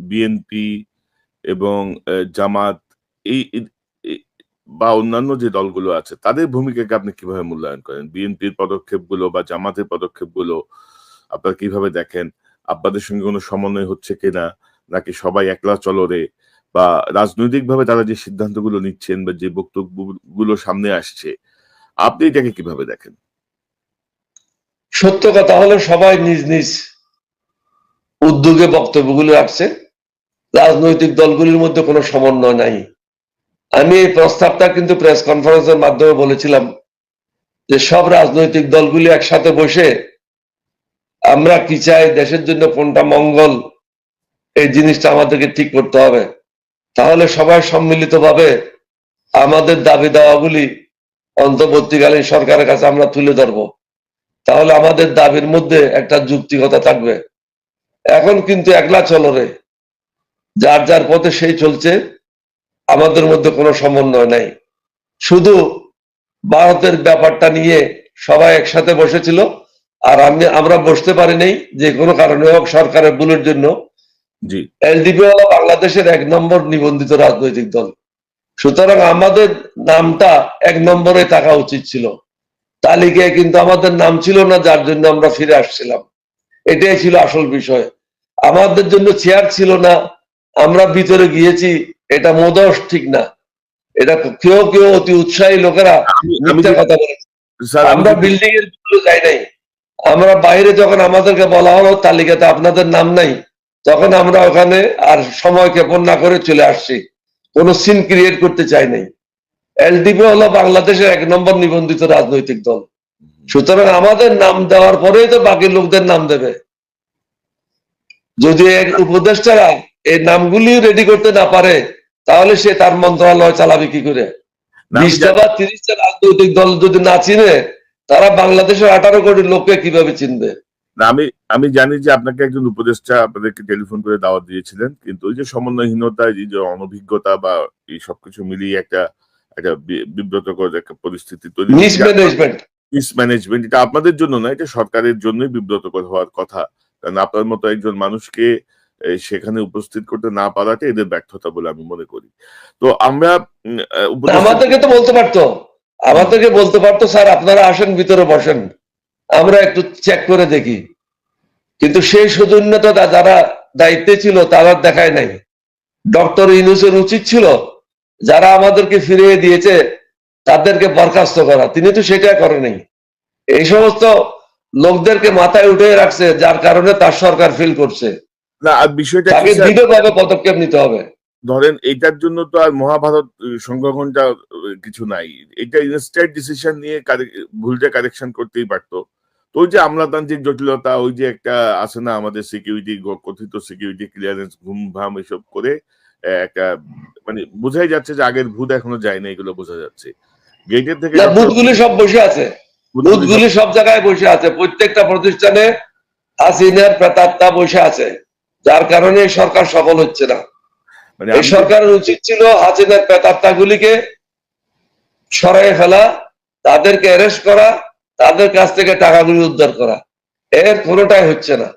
বিএনপি এবং জামাত এই বা অন্যান্য যে দলগুলো আছে তাদের ভূমিকাকে আপনি কিভাবে মূল্যায়ন করেন? বিএনপির পদক্ষেপগুলো বা জামাতের পদক্ষেপগুলো আপনারা কিভাবে দেখেন? আপনাদের সঙ্গে কোনো সমন্বয় হচ্ছে কিনা, নাকি সবাই একলা চলরে, বা রাজনৈতিকভাবে তারা যে সিদ্ধান্তগুলো নিচ্ছেন বা যে বক্তব্যগুলো সামনে আসছে আপনি এটাকে কিভাবে দেখেন? সত্য কথা হলো সবাই নিজ নিজ উদ্যোগে বক্তব্যগুলো রাখছে, রাজনৈতিক দলগুলির মধ্যে কোনো সমন্বয় নাই। আমি এই প্রস্তাবটা কিন্তু প্রেস কনফারেন্সের মাধ্যমে বলেছিলাম যে সব রাজনৈতিক দলগুলি একসাথে বসে আমরা কি চাই, দেশের জন্য কোনটা মঙ্গল, এই জিনিসটা আমাদেরকে ঠিক করতে হবে। তাহলে সবাই সম্মিলিতভাবে আমাদের দাবি দাওয়াগুলি অন্তর্বর্তীকালীন সরকারের কাছে আমরা তুলে ধরবো। তাহলে আমাদের দাবির মধ্যে একটা যুক্তিকতা থাকবে। এখন কিন্তু একলা চলরে, যার যার পথে সেই চলছে, আমাদের মধ্যে কোনো সমন্বয় নাই। শুধু ভারতের ব্যাপারটা নিয়ে সবাই একসাথে বসেছিল, আর আমরা বসতে পারি নাই যে কোনো কারণে হোক সরকারের ভুলের জন্য। জি, এলডিপি হলো বাংলাদেশের 1 নম্বর নিবন্ধিত রাজনৈতিক দল। সুতরাং আমাদের নামটা 1 নম্বরে থাকা উচিত ছিল। তালিকায় কিন্তু আমাদের নাম ছিল না, যার জন্য আমরা ফিরে আসছিলাম। এটাই ছিল আসল বিষয়। আমাদের জন্য চেয়ার ছিল না, আমরা ভিতরে গিয়েছি, এটা মোদস ঠিক না। এটা কেউ কেউ অতি উৎসাহী লোকেরা মিথ্যা কথা বলে। স্যার আমরা বিল্ডিং এর ভিতরে যাই নাই, আমরা বাইরে যখন আমাদেরকে বলা হলো তালিকাতে আপনাদের নাম নাই, তখন আমরা ওখানে আর সময় ক্ষেপণ না করে চলে আসছি, কোনো সিন ক্রিয়েট করতে চাই নাই। এলডিপি হলো বাংলাদেশের 1 নম্বর নিবন্ধিত রাজনৈতিক দল। সুতরাং আমাদের নাম দেওয়ার পরেই তো বাকি লোকদের নাম দেবে। যদি এক উপদেষ্টারা এই নামগুলি রেডি করতে না পারে তাহলে সে তার মন্ত্রণালয় চালাবে কি করে? 20টা বা 30টা রাজনৈতিক দল যদি না চিনে, তারা বাংলাদেশের 18 কোটি লোককে কিভাবে চিনবে? না, আমি জানি যে আপনাকে একজন উপদেষ্টা আপনাদেরকে টেলিফোন করে দাওয়াত দিয়েছিলেন, কিন্তু ওই যে সমন্বয়হীনতা, এই যে অনভিজ্ঞতা বা এই সবকিছু মিলিয়ে একটা একটা বিব্রতকর একটা পরিস্থিতি তৈরি হচ্ছে। মিসম্যানেজমেন্ট। মিসম্যানেজমেন্ট, এটা আপনাদের জন্য না, এটা সরকারের জন্যই বিব্রতকর হওয়ার কথা। কারণ আপনার মতো একজন মানুষকে সেখানে উপস্থিত করতে না পারাটা এদের ব্যর্থতা বলে আমি মনে করি। তো আমরা আমাদেরকে তো বলতে পারতো, আমাদেরকে বলতে পারতো স্যার আপনারা আসেন ভিতরে বসেন, আমরা একটু চেক করে দেখি। কিন্তু সেই সৌজন্যতা যারা দায়িত্বে ছিল তারা দেখায় নাই। ডক্টর ইউনূসের উচিত ছিল যারা আমাদেরকে ফিরিয়ে দিয়েছে তাদেরকে বরখাস্ত করা, তিনি তো সেটা করেনি। এই সমস্ত লোকদেরকে মাথায় উঠে রাখছে, যার কারণে তার সরকার ফিল করছে। না, আর বিষয়টা কি তাকে স্যার, দৃঢ়ভাবে পদক্ষেপ নিতে হবে। ধরেন এটার জন্য তো আর মহাভারত সংগ্রহণটা কিছু নাই, এটা ইনস্ট্যান্ট ডিসিশন নিয়ে ভুলটা কারেকশন করতেই পারতো। তো ওই যে আমলাতান্ত্রিক জটিলতা, ওই যে একটা আছে না আমাদের সিকিউরিটি, কথিত সিকিউরিটি ক্লিয়ারেন্স, ঘুম ভাম এসব করে একটা মানে বোঝাই যাচ্ছে যে আগের ভূত এখনো যায় না, এগুলো বোঝা যাচ্ছে গেটের থেকে। না, বুথগুলি সব বসে আছে, বুথগুলি সব জায়গায় বসে আছে, প্রত্যেকটা প্রতিষ্ঠানে হাসিনার প্রেতাত্মা বসে আছে, যার কারণে সরকার সফল হচ্ছে না। মানে এই সরকারের উচিত ছিল হাসিনার প্রেতাত্মা গুলিকে সরাই ফেলা, তাদেরকে অ্যারেস্ট করা, তাদের কাছ থেকে টাকাগুলি উদ্ধার করা। এর কোনোটাই হচ্ছে না।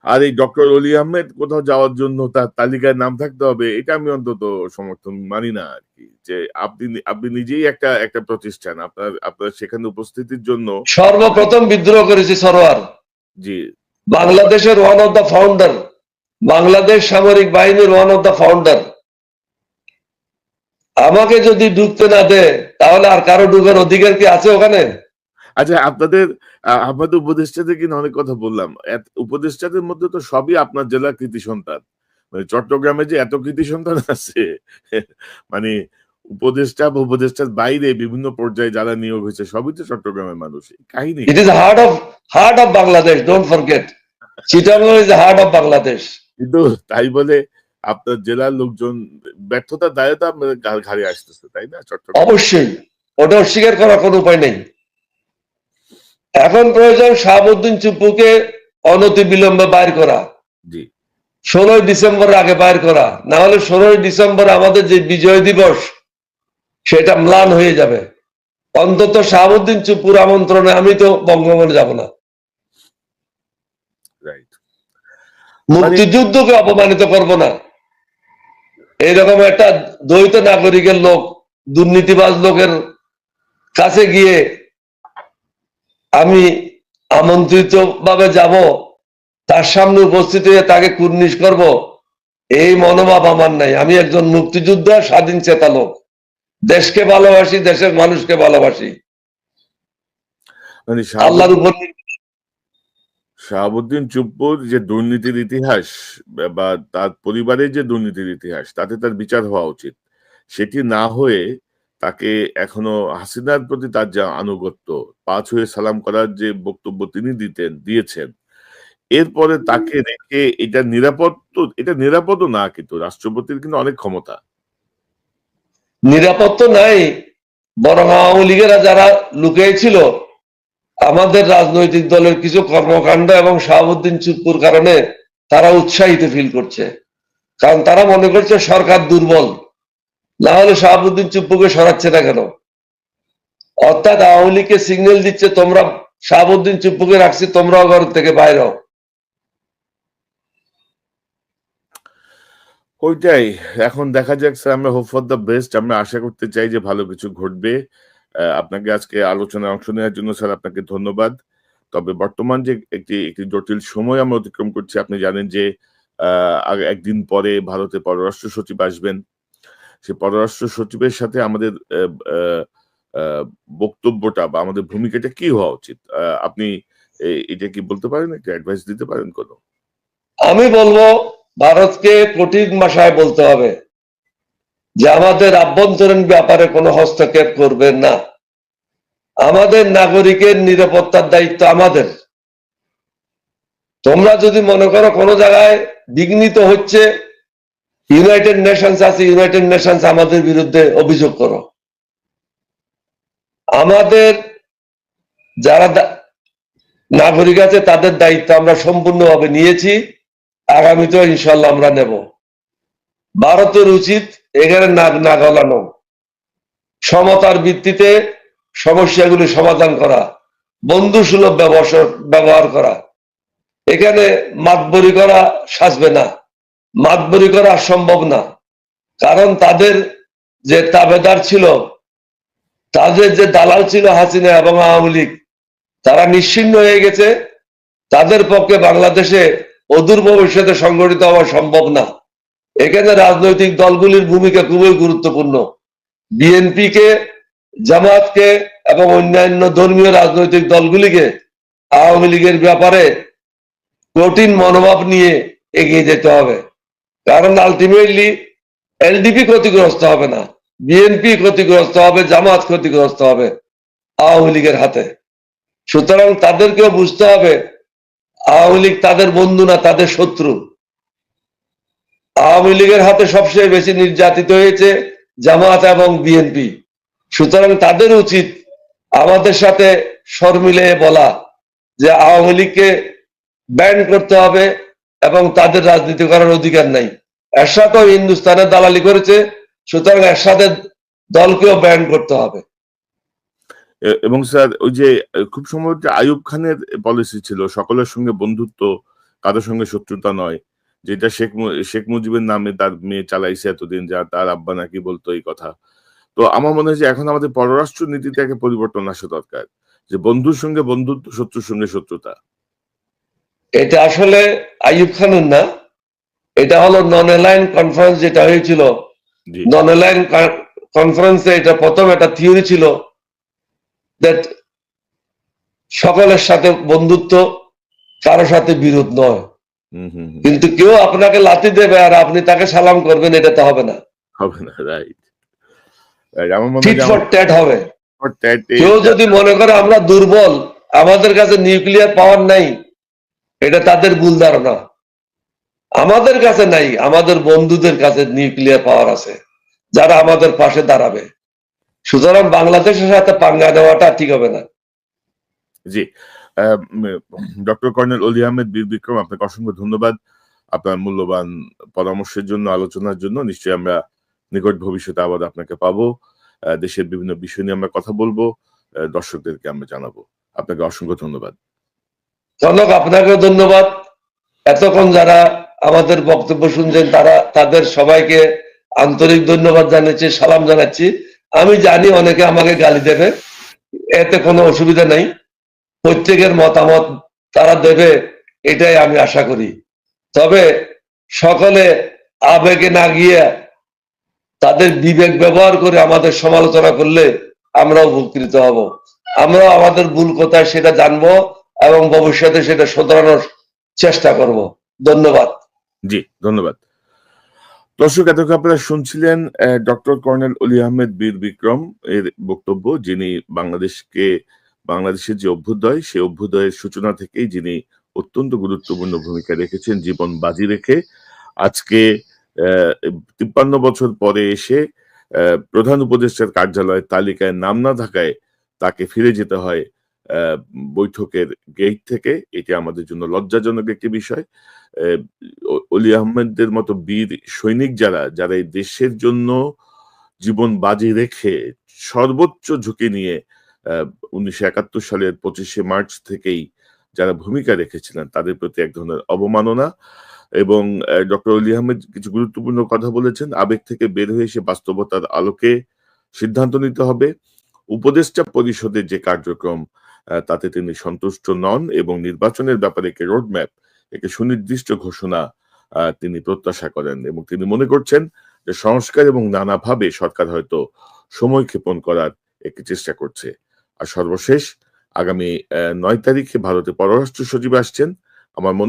আর এই ডক্টর অলি আহমেদ কোথাও যাওয়ার জন্য তার তালিকায় নাম থাকতে হবে, এটা আমি অন্তত সমর্থন মানি না আর কি। যে আপনি নিজেই একটা প্রতিষ্ঠান, আপনার সেখানে উপস্থিতির জন্য সর্বপ্রথম বিদ্রোহ করেছে সরোয়ার, জি বাংলাদেশের one of the founder, Bangladesh সামরিক বাহিনীর ওয়ান অফ দ্য ফাউন্ডার। আমাকে যদি ঢুকতে না দেয় তাহলে আর কারো ঢুকার অধিকার কি আছে ওখানে? আচ্ছা, আমাদের উপদেষ্টাদের কিনা অনেক কথা বললাম, উপদেষ্টাদের মধ্যে তো সবই আপনার জেলার কৃতি সন্তান। মানে চট্টগ্রামে যে এত কৃতি সন্তান আছে, মানে উপদেষ্টা বা উপদেষ্টার বাইরে বিভিন্ন পর্যায়ে যারা নিয়োগ হয়েছে সবই তো চট্টগ্রামের মানুষ। কাহিনী it is heart of Bangladesh, don't forget, Chittagong is heart of Bangladesh. কিন্তু তাই বলে আপনার জেলার লোকজন ব্যর্থতার দায়ে তো আপনার ঘাড়ে আসতেছে, তাই না? চট্টগ্রাম অবশ্যই, ওটা অস্বীকার করার কোনো উপায় নেই। এখন প্রয়োজন শাহাবুদ্দিন চুপ্পুকে অনতি বিলম্বে বাইর করা, জি 16 ডিসেম্বর আগে বাইর করা, না হলে 16 ডিসেম্বর আমাদের যে বিজয় দিবস সেটা ম্লান হয়ে যাবে। অন্তত শাহাবুদ্দিন চুপ্পুর আমন্ত্রণে আমি তো বঙ্গভবনে যাব না। রাইট, মুক্তিযুদ্ধকে অপমানিত করব না। এইরকম একটা দ্বৈত নাগরিকের লোক, দুর্নীতিবাজ লোকের কাছে গিয়ে আমি আমন্ত্রিত ভাবে যাব, তার সামনে উপস্থিত হয়ে তাকে কুর্নিশ করব, এই মনোভাব আমার নাই। আমি একজন মুক্তিযোদ্ধা, স্বাধীন চেতা লোক, দেশকে ভালোবাসি, দেশের মানুষকে ভালোবাসি, মানে আল্লাহর উপর। শাহাবুদ্দিন চুপ্পুর যে দুর্নীতির ইতিহাস বা তার পরিবারের যে দুর্নীতির ইতিহাস, তাতে তার বিচার হওয়া উচিত। সেটি না হয়ে তাকে এখনো হাসিনার প্রতি তার যা আনুগত্য, পা ছুঁয়ে সালাম করার যে বক্তব্য তিনি দিয়েছেন, এরপরে তাকে রেখে এটা নিরাপদও না। কিন্তু রাষ্ট্রপতির কিন্তু অনেক ক্ষমতা। নিরাপদ তো নাই, বরং আওয়ামী লীগেরা যারা লুকিয়েছিল আমাদের রাজনৈতিক দলের কিছু কর্মকাণ্ড এবং শাহাবুদ্দিন চুপ্পুর কারণে তারা উৎসাহিত ফিল করছে, কারণ তারা মনে করছে সরকার দুর্বল, না হলে শাহাবুদ্দিন চুপ্পুকে সরাচ্ছে না কেন? অর্থাৎ আওয়ামী লীগকে সিগন্যাল দিচ্ছে, তোমরা শাহাবুদ্দিন চুপ্পুকে রাখছি, তোমরাও ঘর থেকে বাইরে হও। ওইটাই এখন দেখা যাক স্যার, আমরা হোপ ফর দ্য বেস্ট, আমরা আশা করতে চাই যে ভালো কিছু ঘটবে। আপনাকে আজকে আলোচনায় অংশ নেওয়ার জন্য স্যার আপনাকে ধন্যবাদ। তবে বর্তমান যে একটি জটিল সময় আমরা অতিক্রম করছি, আপনি জানেন যে একদিন পরে ভারতে পররাষ্ট্র সচিব আসবেন। সে পররাষ্ট্র সচিবের সাথে আমাদের বক্তব্যটা বা আমাদের ভূমিকাটা কি হওয়া উচিত, আপনি এটা কি বলতে পারেন, একটা অ্যাডভাইস দিতে পারেন কোনো? আমি বলবো ভারতকে কঠিন ভাষায় বলতে হবে যে আমাদের আভ্যন্তরীণ ব্যাপারে কোনো হস্তক্ষেপ করবেন না, আমাদের নাগরিকের নিরাপত্তার দায়িত্ব আমাদের। তোমরা যদি মনে করো কোনো জায়গায় বিঘ্নিত হচ্ছে, ইউনাইটেড নেশনস আছে, ইউনাইটেড নেশনস আমাদের বিরুদ্ধে অভিযোগ করো। আমাদের যারা নাগরিক আছে তাদের দায়িত্ব আমরা সম্পূর্ণভাবে নিয়েছি, আগামীতেও ইনশাল্লাহ আমরা নেব। ভারতের উচিত এখানে নাক না গলানো, সমতার ভিত্তিতে সমস্যাগুলি সমাধান করা, বন্ধুসুলভ ব্যবহার করা। এখানে মাতবরি করা সাজবে না, মাতবরি করা সম্ভব না, কারণ তাদের যে তাবেদার ছিল, তাদের যে দালাল ছিল হাসিনা এবং আওয়ামী লীগ, তারা নিশ্চিহ্ন হয়ে গেছে। তাদের পক্ষে বাংলাদেশে অদূর ভবিষ্যতে সংগঠিত হওয়া সম্ভব না। এখানে রাজনৈতিক দলগুলির ভূমিকা খুবই গুরুত্বপূর্ণ। বিএনপিকে, জামাতকে এবং অন্যান্য ধর্মীয় রাজনৈতিক দলগুলিকে আওয়ামী লীগের ব্যাপারে কঠিন মনোভাব নিয়ে এগিয়ে যেতে হবে। কারণ আলটিমেটলি এলডিপি ক্ষতিগ্রস্ত হবে না, বিএনপি ক্ষতিগ্রস্ত হবে, জামাত ক্ষতিগ্রস্ত হবে আওয়ামী লীগের হাতে। সুতরাং তাদেরকেও বুঝতে হবে আওয়ামী লীগ তাদের বন্ধু না, তাদের শত্রু। আওয়ামী লীগের হাতে সবচেয়ে বেশি নির্যাতিত হয়েছে জামাত এবং বিএনপি। সুতরাং তাদের উচিত আমাদের সাথে স্বর মিলিয়ে বলা যে আওয়ামী লীগকে ব্যান করতে হবে এবং তাদের রাজনীতি করার অধিকার নাই। এরশাদও হিন্দুস্তানের দালালি করেছে, সুতরাং এরশাদের দলকেও ব্যান করতে হবে। এবং স্যার ওই যে খুব সম্ভবত আইয়ুব খানের পলিসি ছিল সকলের সঙ্গে বন্ধুত্ব, কারোর সঙ্গে শত্রুতা নয়, যেটা শেখ মুজিবের নামে তার মেয়ে চালাইছে এতদিন, যা তার আব্বা নাকি বলতো এই কথা। তো আমার মনে হয় যে এখন আমাদের পররাষ্ট্র নীতিতে একটা পরিবর্তন আসা দরকার, যে বন্ধুর সঙ্গে বন্ধুত্ব, শত্রুর সঙ্গে শত্রুতা। এটা আসলে আইয়ুব খানের না, এটা হলো নন অ্যালাইন কনফারেন্স যেটা হয়েছিল। জি নন অ্যালাইন কনফারেন্সে এটা প্রথম একটা থিওরি ছিল দ্যাট সকলের সাথে বন্ধুত্ব, কারোর সাথে বিরোধ নয়। হুম হুম হুম। কিন্তু কেউ আপনাকে লাথি দেবে আর আপনি তাকে সালাম করবেন, এটা তো হবে না। হবে না, রাইট। আমার মনে হয় টিট যে ফর ট্যাট হবে। আমার ত্যাগ কেউ যদি মনে করে আমরা দুর্বল, আমাদের কাছে নিউক্লিয়ার পাওয়ার নাই, এটা তাদের ভুল ধারণা। আমাদের কাছে নাই, আমাদের বন্ধুদের কাছে নিউক্লিয়ার পাওয়ার আছে, যারা আমাদের পাশে দাঁড়াবে। সুতরাং বাংলাদেশের সাথে পাঙ্গা নেওয়াটা ঠিক হবে না। জি, ডক্টর কর্নেল অলি আহমেদ বীর বিক্রম, আপনাকে অসংখ্য ধন্যবাদ আপনার মূল্যবান পরামর্শের জন্য, আলোচনার জন্য। নিশ্চয়ই আমরা নিকট ভবিষ্যতে আবার আপনাকে পাবো, দেশের বিভিন্ন বিষয় নিয়ে আমরা কথা বলবো, দর্শকদেরকে আমরা জানাবো। আপনাকে অসংখ্য ধন্যবাদ। জনক, আপনাকেও ধন্যবাদ। এতক্ষণ যারা আমাদের বক্তব্য শুনছেন তাদের সবাইকে আন্তরিক ধন্যবাদ জানাচ্ছি, সালাম জানাচ্ছি। আমি জানি অনেকে আমাকে গালি দেবে, এতে কোনো অসুবিধা নাই। প্রত্যেকের মতামত তারা দেবে, এটাই আমি আশা করি। তবে সকলে আবেগে না গিয়ে তাদের বিবেক ব্যবহার করে আমাদের সমালোচনা করলে আমরাও উপকৃত হব। আমরা আমাদের ভুল কোথায় সেটা জানবো এবং ভবিষ্যতে সেটা শোধরানোর চেষ্টা করব। ধন্যবাদ। জি, ধন্যবাদ। দর্শক, এতক্ষণ আপনারা শুনছিলেন ডক্টর কর্নেল অলি আহমেদ বীর বিক্রম এর বক্তব্য, যিনি বাংলাদেশের যে অভ্যুদয়, সেই অভ্যুদয়ের সূচনা থেকেই যিনি অত্যন্ত গুরুত্বপূর্ণ ভূমিকা রেখেছেন, জীবন বাজি রেখে আজকে 53 বছর পরে এসে প্রধান উপদেষ্টার কার্যালয়ের তালিকায় নাম না থাকায় তাকে ফিরে যেতে হয় বৈঠকের গেট থেকে। এটি আমাদের জন্য লজ্জাজনক একটি বিষয়। অলি আহমেদের মতো বীর সৈনিক যারা এই দেশের জন্য জীবন বাজি রেখে সর্বোচ্চ ঝুঁকি নিয়ে 1971 সালের 25শে মার্চ থেকেই যারা ভূমিকা রেখেছিলেন, তাদের প্রতি এক ধরনের অবমাননা। এবং ডক্টর অলি আহমেদ কিছু গুরুত্বপূর্ণ কথা বলেছেন। আবেগ থেকে বের হয়ে এসে বাস্তবতার আলোকে সিদ্ধান্ত নিতে হবে। উপদেষ্টা পরিষদের যে কার্যক্রম, তাতে তিনি সন্তুষ্ট নন এবং নির্বাচনের ব্যাপারে একটি রোডম্যাপ, একটি সুনির্দিষ্ট ঘোষণা তিনি প্রত্যাশা করেন এবং তিনি মনে করছেন যে সংস্কার এবং নানাভাবে সরকার হয়তো সময় ক্ষেপণ করার একটি চেষ্টা করছে। আর সর্বশেষ, আগামী 9 তারিখে ভারতে পররাষ্ট্র সচিব আসছেন। আমার মনে